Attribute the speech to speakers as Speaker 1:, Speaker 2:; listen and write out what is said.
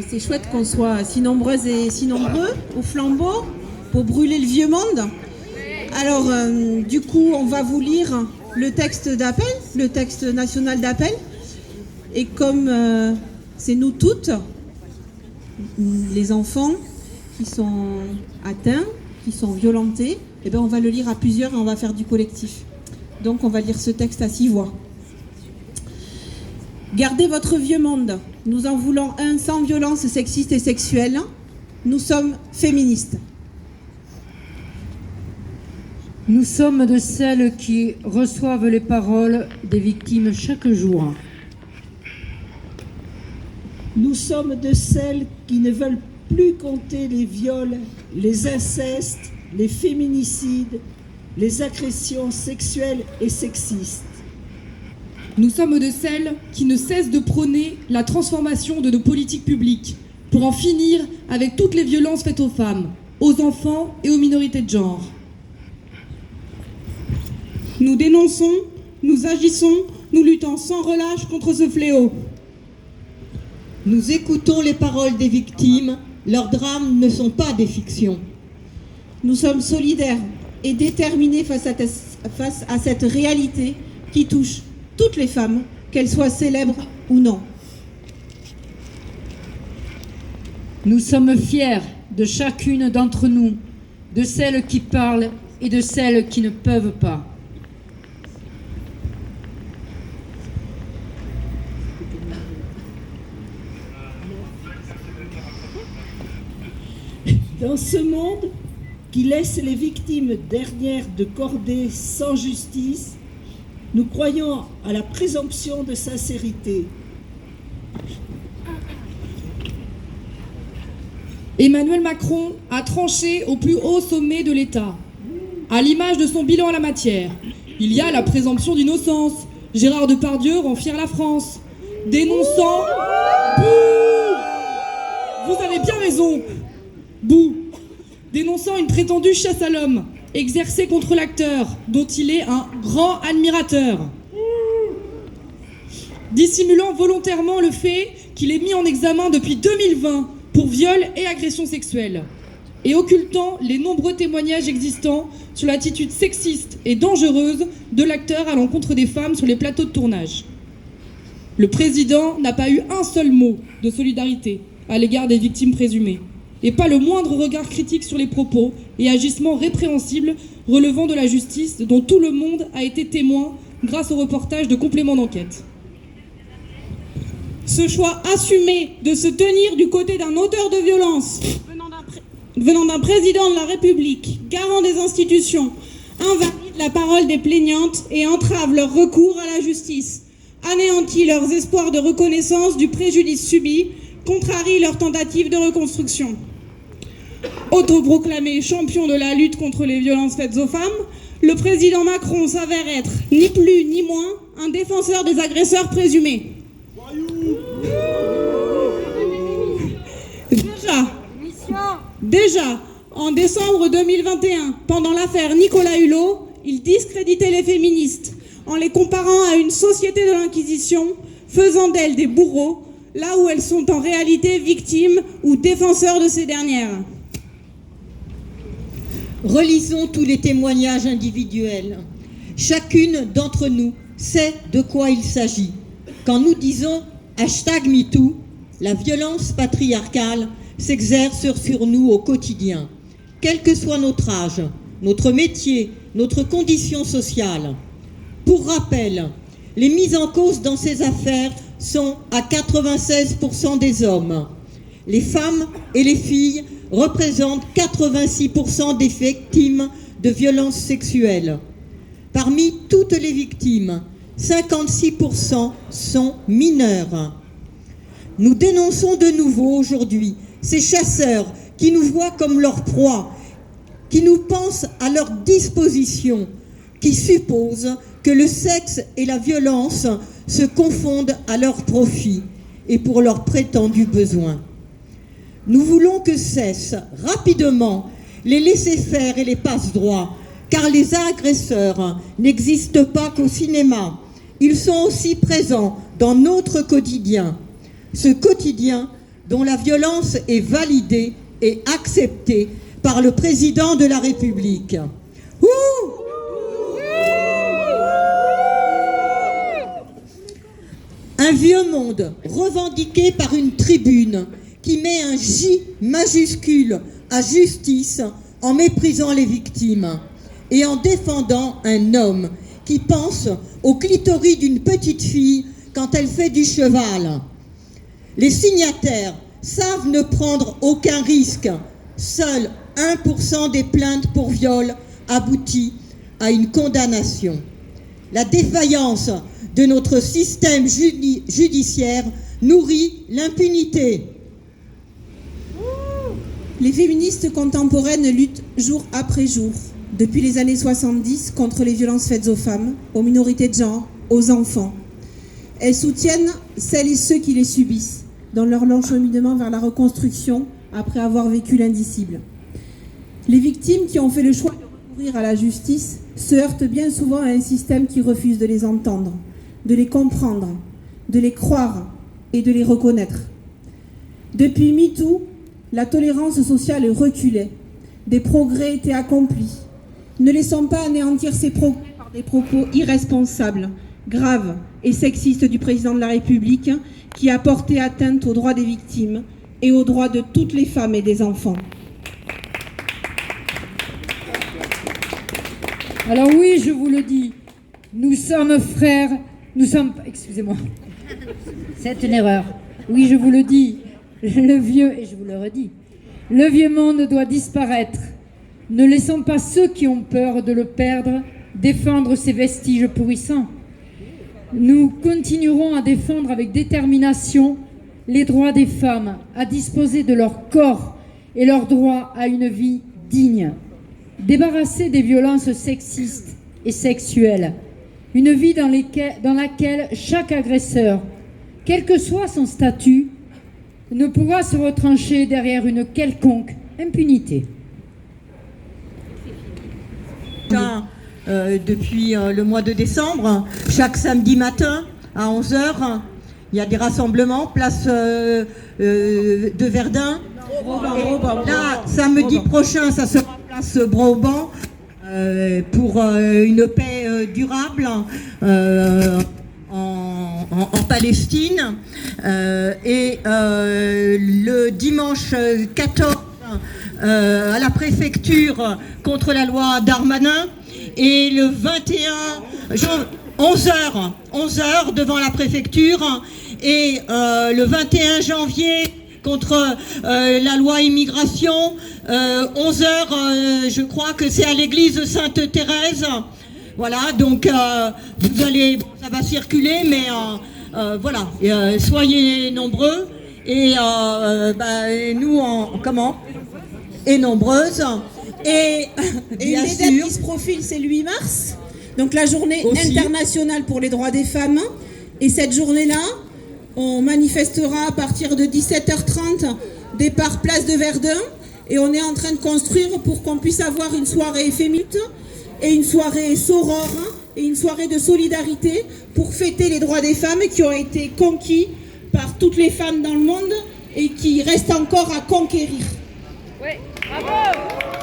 Speaker 1: C'est chouette qu'on soit si nombreuses et si nombreux au flambeau pour brûler le vieux monde. Alors, du coup, on va vous lire le texte d'appel, le texte national d'appel. Et comme c'est nous toutes, les enfants qui sont atteints, qui sont violentés, eh bien, on va le lire à plusieurs et on va faire du collectif. Donc, on va lire ce texte à 6 voix. Gardez votre vieux monde. Nous en voulons un sans violence sexiste et sexuelle. Nous sommes féministes.
Speaker 2: Nous sommes de celles qui reçoivent les paroles des victimes chaque jour.
Speaker 3: Nous sommes de celles qui ne veulent plus compter les viols, les incestes, les féminicides, les agressions sexuelles et sexistes.
Speaker 4: Nous sommes de celles qui ne cessent de prôner la transformation de nos politiques publiques pour en finir avec toutes les violences faites aux femmes, aux enfants et aux minorités de genre.
Speaker 5: Nous dénonçons, nous agissons, nous luttons sans relâche contre ce fléau.
Speaker 6: Nous écoutons les paroles des victimes, leurs drames ne sont pas des fictions.
Speaker 1: Nous sommes solidaires et déterminés face à cette réalité qui touche toutes les femmes, qu'elles soient célèbres ou non.
Speaker 2: Nous sommes fiers de chacune d'entre nous, de celles qui parlent et de celles qui ne peuvent pas.
Speaker 3: Dans ce monde qui laisse les victimes dernières de cordée sans justice, nous croyons à la présomption de sincérité.
Speaker 4: Emmanuel Macron a tranché au plus haut sommet de l'État. À l'image de son bilan en la matière, il y a la présomption d'innocence. Gérard Depardieu rend fière la France. Dénonçant... Bouh ! Vous avez bien raison. Bouh ! Dénonçant une prétendue chasse à l'homme exercée contre l'acteur, dont il est un grand admirateur. Dissimulant volontairement le fait qu'il est mis en examen depuis 2020 pour viol et agression sexuelle, et occultant les nombreux témoignages existants sur l'attitude sexiste et dangereuse de l'acteur à l'encontre des femmes sur les plateaux de tournage. Le président n'a pas eu un seul mot de solidarité à l'égard des victimes présumées, et pas le moindre regard critique sur les propos et agissements répréhensibles relevant de la justice dont tout le monde a été témoin grâce au reportage de complément d'enquête.
Speaker 5: Ce choix assumé de se tenir du côté d'un auteur de violence venant d'un président de la République, garant des institutions, invalide la parole des plaignantes et entrave leur recours à la justice, anéantit leurs espoirs de reconnaissance du préjudice subi, contrarie leurs tentatives de reconstruction. Autoproclamé champion de la lutte contre les violences faites aux femmes, le président Macron s'avère être, ni plus ni moins, un défenseur des agresseurs présumés. Déjà, en décembre 2021, pendant l'affaire Nicolas Hulot, il discréditait les féministes en les comparant à une société de l'Inquisition, faisant d'elles des bourreaux, là où elles sont en réalité victimes ou défenseurs de ces dernières.
Speaker 6: Relisons tous les témoignages individuels. Chacune d'entre nous sait de quoi il s'agit. Quand nous disons #MeToo, la violence patriarcale s'exerce sur nous au quotidien, quel que soit notre âge, notre métier, notre condition sociale. Pour rappel, les mises en cause dans ces affaires sont à 96% des hommes. Les femmes et les filles représentent 86% des victimes de violences sexuelles. Parmi toutes les victimes, 56% sont mineurs. Nous dénonçons de nouveau aujourd'hui ces chasseurs qui nous voient comme leur proie, qui nous pensent à leur disposition, qui supposent que le sexe et la violence se confondent à leur profit et pour leurs prétendus besoins. Nous voulons que cessent rapidement les laissez-faire et les passe-droits, car les agresseurs n'existent pas qu'au cinéma. Ils sont aussi présents dans notre quotidien. Ce quotidien dont la violence est validée et acceptée par le président de la République. Ouh! Un vieux monde revendiqué par une tribune qui met un J majuscule à justice en méprisant les victimes et en défendant un homme qui pense au clitoris d'une petite fille quand elle fait du cheval. Les signataires savent ne prendre aucun risque. Seul 1% des plaintes pour viol aboutit à une condamnation. La défaillance de notre système judiciaire nourrit l'impunité.
Speaker 1: Les féministes contemporaines luttent jour après jour, depuis les années 70, contre les violences faites aux femmes, aux minorités de genre, aux enfants. Elles soutiennent celles et ceux qui les subissent, dans leur long cheminement vers la reconstruction après avoir vécu l'indicible. Les victimes qui ont fait le choix de recourir à la justice se heurtent bien souvent à un système qui refuse de les entendre, de les comprendre, de les croire et de les reconnaître. Depuis MeToo, la tolérance sociale reculait, des progrès étaient accomplis. Ne laissons pas anéantir ces progrès par des propos irresponsables, graves et sexistes du président de la République qui a porté atteinte aux droits des victimes et aux droits de toutes les femmes et des enfants.
Speaker 2: Alors oui, je vous le dis, nous sommes frères, excusez-moi, c'est une erreur. Oui, je vous le dis, le vieux, et je vous le redis, le vieux monde doit disparaître. Ne laissons pas ceux qui ont peur de le perdre défendre ces vestiges pourrissants. Nous continuerons à défendre avec détermination les droits des femmes à disposer de leur corps et leur droit à une vie digne. Débarrasser des violences sexistes et sexuelles, une vie dans laquelle chaque agresseur, quel que soit son statut, ne pourra se retrancher derrière une quelconque impunité.
Speaker 6: Depuis le mois de décembre, chaque samedi matin à 11h, il y a des rassemblements, place de Verdun. Là, samedi prochain, ça sera place Broban pour une paix durable en Palestine. Et le dimanche 14, à la préfecture contre la loi Darmanin. Et le 21, 11h devant la préfecture. Et le 21 janvier, contre la loi immigration, 11h, je crois que c'est à l'église Sainte-Thérèse. Voilà, donc vous allez, ça va circuler, mais voilà, soyez nombreux. Et nous, et nombreuses. Et
Speaker 1: une date qui se profile, c'est le 8 mars, donc la journée internationale pour les droits des femmes. Et cette journée-là, on manifestera à partir de 17h30, départ place de Verdun. Et on est en train de construire pour qu'on puisse avoir une soirée féminine et une soirée soror et une soirée de solidarité pour fêter les droits des femmes qui ont été conquis par toutes les femmes dans le monde et qui restent encore à conquérir.
Speaker 2: Oui, bravo!